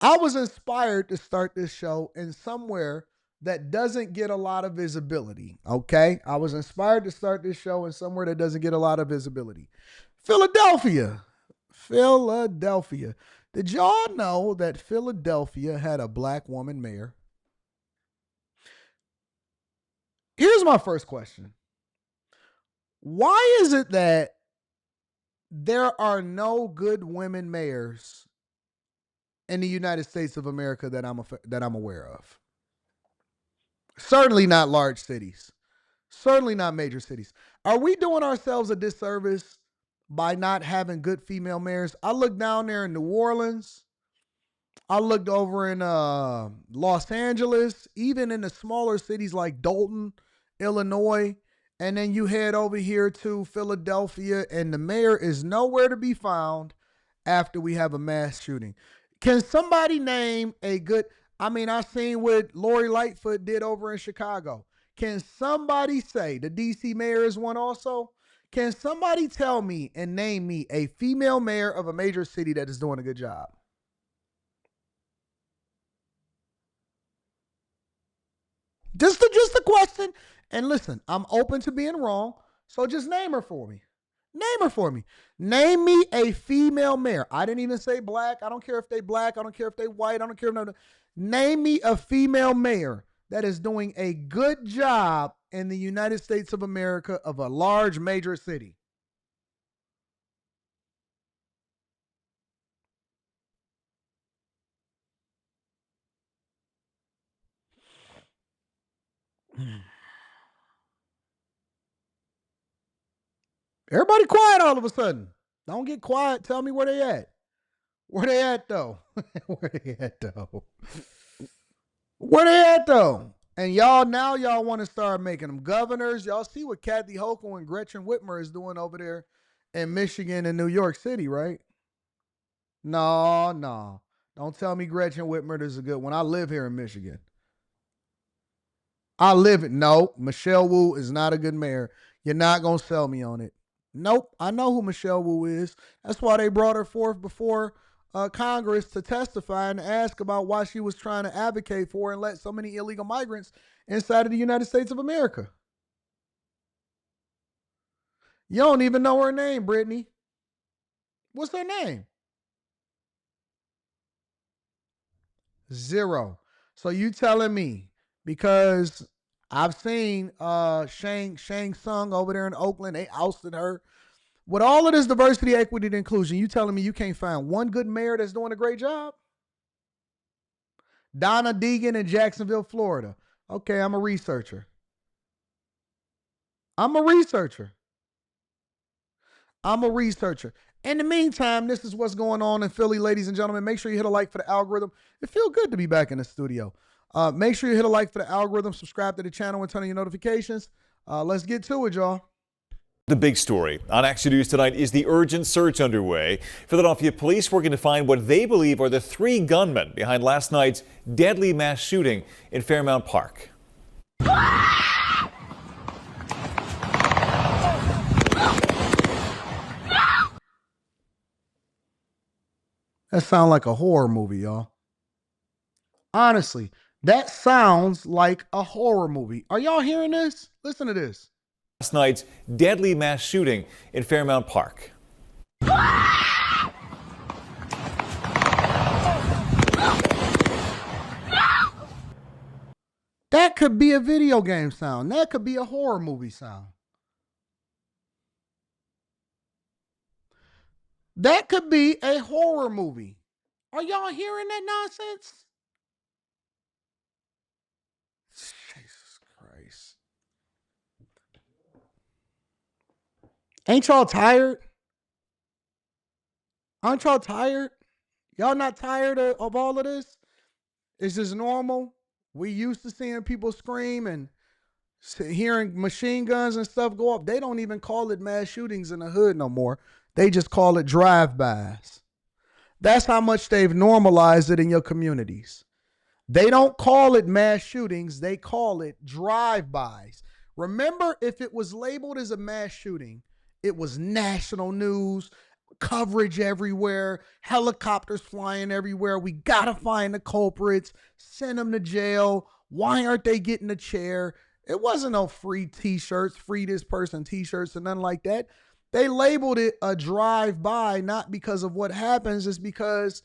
I was inspired to start this show in somewhere that doesn't get a lot of visibility. Okay. I was inspired to start this show in somewhere that doesn't get a lot of visibility. Philadelphia. Philadelphia. Did y'all know that Philadelphia had a black woman mayor? Here's my first question. Why is it that there are no good women mayors in the United States of America that I'm aware of? Certainly not large cities. Certainly not major cities. Are we doing ourselves a disservice by not having good female mayors? I looked down there in New Orleans. I looked over in Los Angeles, even in the smaller cities like Dalton, Illinois. And then you head over here to Philadelphia, and the mayor is nowhere to be found after we have a mass shooting. Can somebody name a good? I mean, I seen what Lori Lightfoot did over in Chicago. Can somebody say the DC mayor is one also? Can somebody tell me and name me a female mayor of a major city that is doing a good job? Just a question. And listen, I'm open to being wrong. So just name her for me. Name her for me. Name me a female mayor. I didn't even say black. I don't care if they black. I don't care if they white. I don't care if no. Name me a female mayor that is doing a good job in the United States of America of a large major city. Everybody quiet all of a sudden. Don't get quiet. Tell me where they at. Where they at though? Where they at though? Where they at though? And y'all want to start making them governors. Y'all see what Kathy Hochul and Gretchen Whitmer is doing over there in Michigan and New York City, right? No, no. Don't tell me Gretchen Whitmer is a good one. I live here in Michigan. I live it. No, Michelle Wu is not a good mayor. You're not gonna sell me on it. Nope. I know who Michelle Wu is. That's why they brought her forth before Congress to testify and ask about why she was trying to advocate for and let so many illegal migrants inside of the United States of America. You don't even know her name, Brittany. What's her name? Zero. So you telling me because I've seen Shang Tsung over there in Oakland, they ousted her. With all of this diversity, equity, and inclusion, you telling me you can't find one good mayor that's doing a great job? Donna Deegan in Jacksonville, Florida. Okay, I'm a researcher. I'm a researcher. I'm a researcher. In the meantime, this is what's going on in Philly, ladies and gentlemen. Make sure you hit a like for the algorithm. It feels good to be back in the studio. Make sure you hit a like for the algorithm, subscribe to the channel, and turn on your notifications. Let's get to it, y'all. The big story on Action News tonight is the urgent search underway. Philadelphia police working to find what they believe are the three gunmen behind last night's deadly mass shooting in Fairmount Park. That sounds like a horror movie, y'all. Honestly, that sounds like a horror movie. Are y'all hearing this? Listen to this. Last night's deadly mass shooting in Fairmount Park. That could be a video game sound. That could be a horror movie sound. That could be a horror movie. Are y'all hearing that nonsense? Jesus Christ. Ain't y'all tired? Aren't y'all tired? Y'all not tired of all of this? Is this normal? We used to seeing people scream and hearing machine guns and stuff go up. They don't even call it mass shootings in the hood no more. They just call it drive-bys. That's how much they've normalized it in your communities. They don't call it mass shootings. They call it drive-bys. Remember, if it was labeled as a mass shooting, it was national news. coverage everywhere, helicopters flying everywhere. We got to find the culprits, send them to jail. Why aren't they getting a chair? It wasn't no free t-shirts, free this person t-shirts and nothing like that. They labeled it a drive-by, not because of what happens, it's because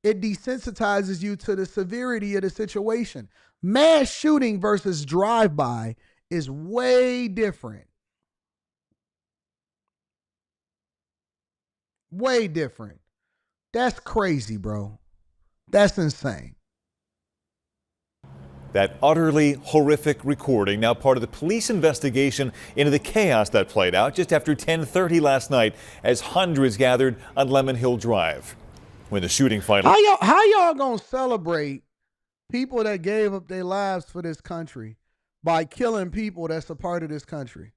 it desensitizes you to the severity of the situation. Mass shooting versus drive-by is way different. Way different. That's crazy, bro. That's insane. That utterly horrific recording, now part of the police investigation into the chaos that played out just after 10:30 last night as hundreds gathered on Lemon Hill Drive. When the shooting finally... How y'all gonna celebrate people that gave up their lives for this country by killing people that's a part of this country?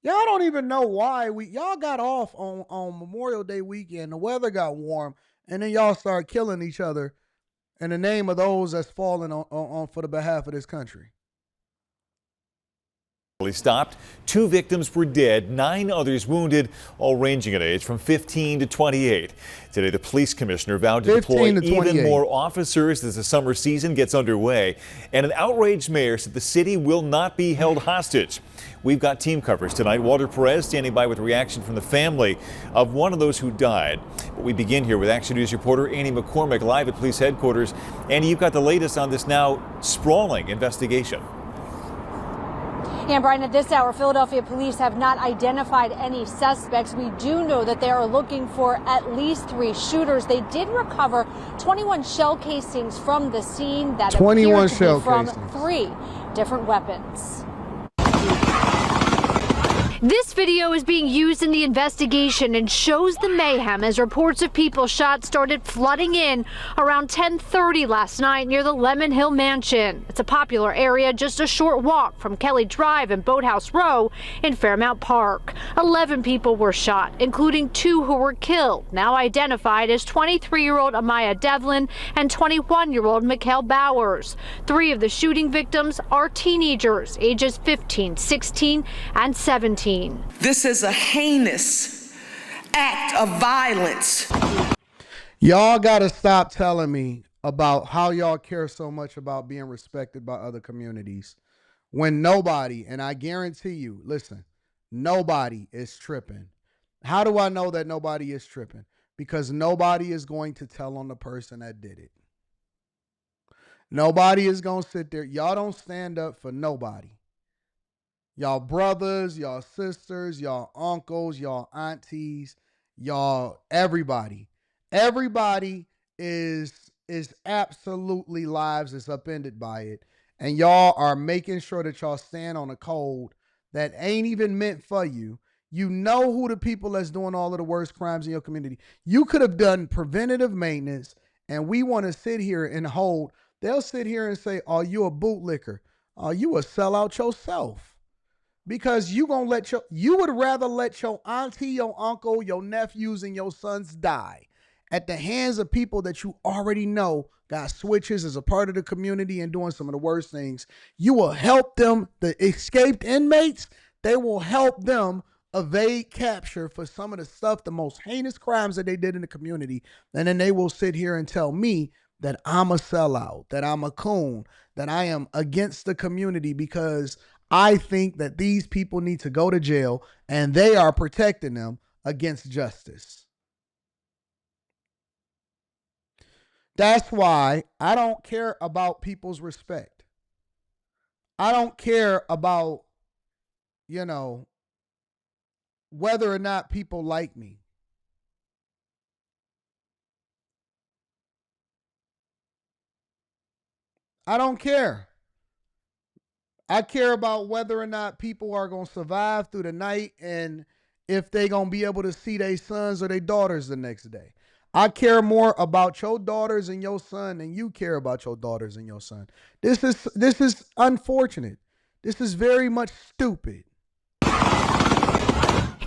Y'all don't even know why y'all got off on Memorial Day weekend. The weather got warm, and then y'all start killing each other in the name of those that's fallen on for the behalf of this country. Stopped. 2 victims were dead, 9 others wounded, all ranging in age from 15 to 28. Today, the police commissioner vowed to deploy even more officers as the summer season gets underway. And an outraged mayor said the city will not be held hostage. We've got team coverage tonight. Walter Perez standing by with reaction from the family of one of those who died. But we begin here with Action News reporter Annie McCormick live at police headquarters. Annie, you've got the latest on this now sprawling investigation. And Brian, at this hour, Philadelphia police have not identified any suspects. We do know that they are looking for at least 3 shooters. They did recover 21 shell casings from the scene that appear to be from 3 different weapons. This video is being used in the investigation and shows the mayhem as reports of people shot started flooding in around 10:30 last night near the Lemon Hill Mansion. It's a popular area just a short walk from Kelly Drive and Boathouse Row in Fairmount Park. 11 people were shot, including 2 who were killed, now identified as 23-year-old Amaya Devlin and 21-year-old Mikhail Bowers. 3 of the shooting victims are teenagers, ages 15, 16, and 17. This is a heinous act of violence. Y'all gotta stop telling me about how y'all care so much about being respected by other communities when nobody, and I guarantee you, listen, nobody is tripping. How do I know that nobody is tripping? Because nobody is going to tell on the person that did it. Nobody is going to sit there. Y'all don't stand up for nobody. Y'all brothers, y'all sisters, y'all uncles, y'all aunties, y'all everybody. Everybody is absolutely lives is upended by it. And y'all are making sure that y'all stand on a code that ain't even meant for you. You know who the people that's doing all of the worst crimes in your community. You could have done preventative maintenance, and we want to sit here and hold. They'll sit here and say, "Oh, you a bootlicker. Oh, you a sellout yourself." Because you would rather let your auntie, your uncle, your nephews, and your sons die at the hands of people that you already know got switches as a part of the community and doing some of the worst things. You will help them, the escaped inmates, they will help them evade capture for some of the stuff, the most heinous crimes that they did in the community. And then they will sit here and tell me that I'm a sellout, that I'm a coon, that I am against the community because I think that these people need to go to jail and they are protecting them against justice. That's why I don't care about people's respect. I don't care about, whether or not people like me. I don't care. I care about whether or not people are going to survive through the night and if they going to be able to see their sons or their daughters the next day. I care more about your daughters and your son than you care about your daughters and your son. This is unfortunate. This is very much stupid.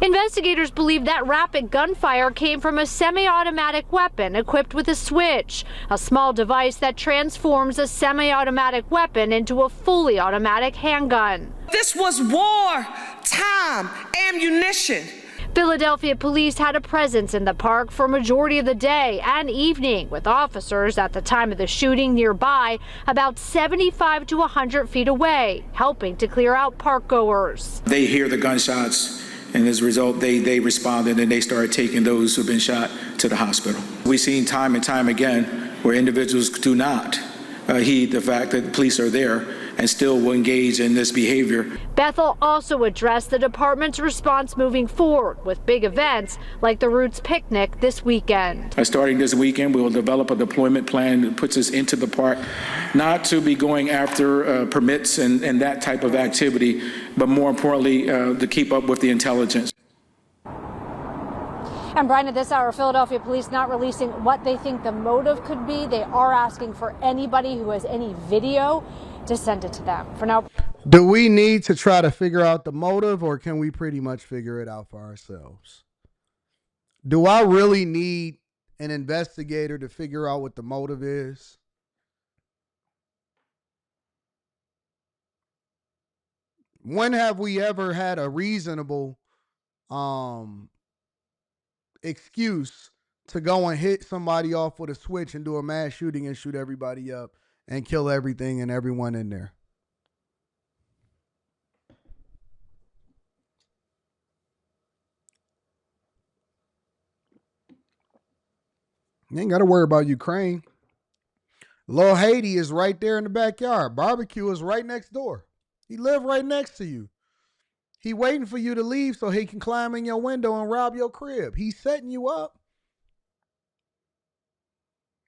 Investigators believe that rapid gunfire came from a semi-automatic weapon equipped with a switch, a small device that transforms a semi-automatic weapon into a fully automatic handgun. This was war-time ammunition. Philadelphia police had a presence in the park for a majority of the day and evening, with officers at the time of the shooting nearby, about 75 to 100 feet away, helping to clear out park goers. They hear the gunshots, and as a result, they responded and they started taking those who've been shot to the hospital. We've seen time and time again where individuals do not heed the fact that the police are there and still will engage in this behavior. Bethel also addressed the department's response moving forward with big events like the Roots Picnic this weekend. Starting this weekend, we will develop a deployment plan that puts us into the park, not to be going after permits and that type of activity, but more importantly, to keep up with the intelligence. And Brian, at this hour, Philadelphia police not releasing what they think the motive could be. They are asking for anybody who has any video to send it to them. For now, do we need to try to figure out the motive, or can we pretty much figure it out for ourselves? Do I really need an investigator to figure out what the motive is? When have we ever had a reasonable excuse to go and hit somebody off with a switch and do a mass shooting and shoot everybody up and kill everything and everyone in there? You ain't got to worry about Ukraine. Little Haiti is right there in the backyard. Barbecue is right next door. He live right next to you. He waiting for you to leave so he can climb in your window and rob your crib. He's setting you up.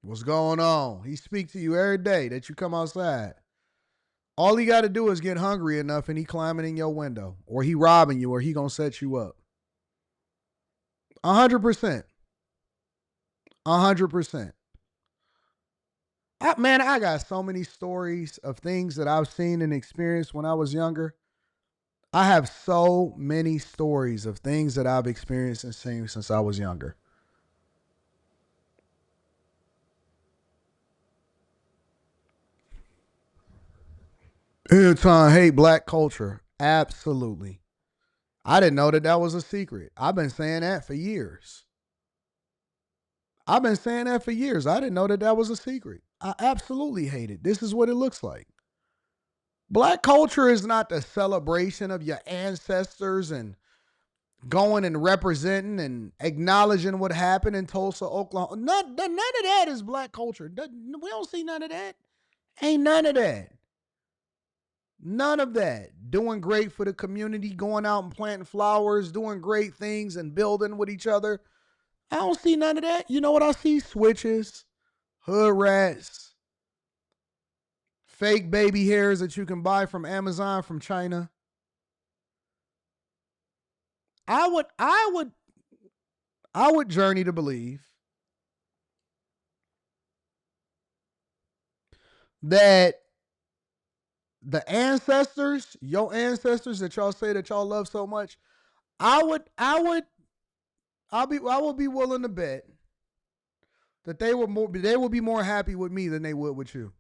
What's going on? He speaks to you every day that you come outside. All he got to do is get hungry enough and he climbing in your window, or he robbing you, or he going to set you up. 100%. 100%. Man, I got so many stories of things that I've seen and experienced when I was younger. I have so many stories of things that I've experienced and seen since I was younger. Anton hate black culture. Absolutely. I didn't know that was a secret. I've been saying that for years. I didn't know that was a secret. I absolutely hate it. This is what it looks like. Black culture is not the celebration of your ancestors and going and representing and acknowledging what happened in Tulsa, Oklahoma. None of that is black culture. We don't see none of that. Ain't none of that. None of that. Doing great for the community, going out and planting flowers, doing great things and building with each other. I don't see none of that. You know what I see? Switches, hood rats, fake baby hairs that you can buy from Amazon from China. I would journey to believe that the ancestors, your ancestors that y'all say that y'all love so much, I would be willing to bet that they would be more happy with me than they would with you.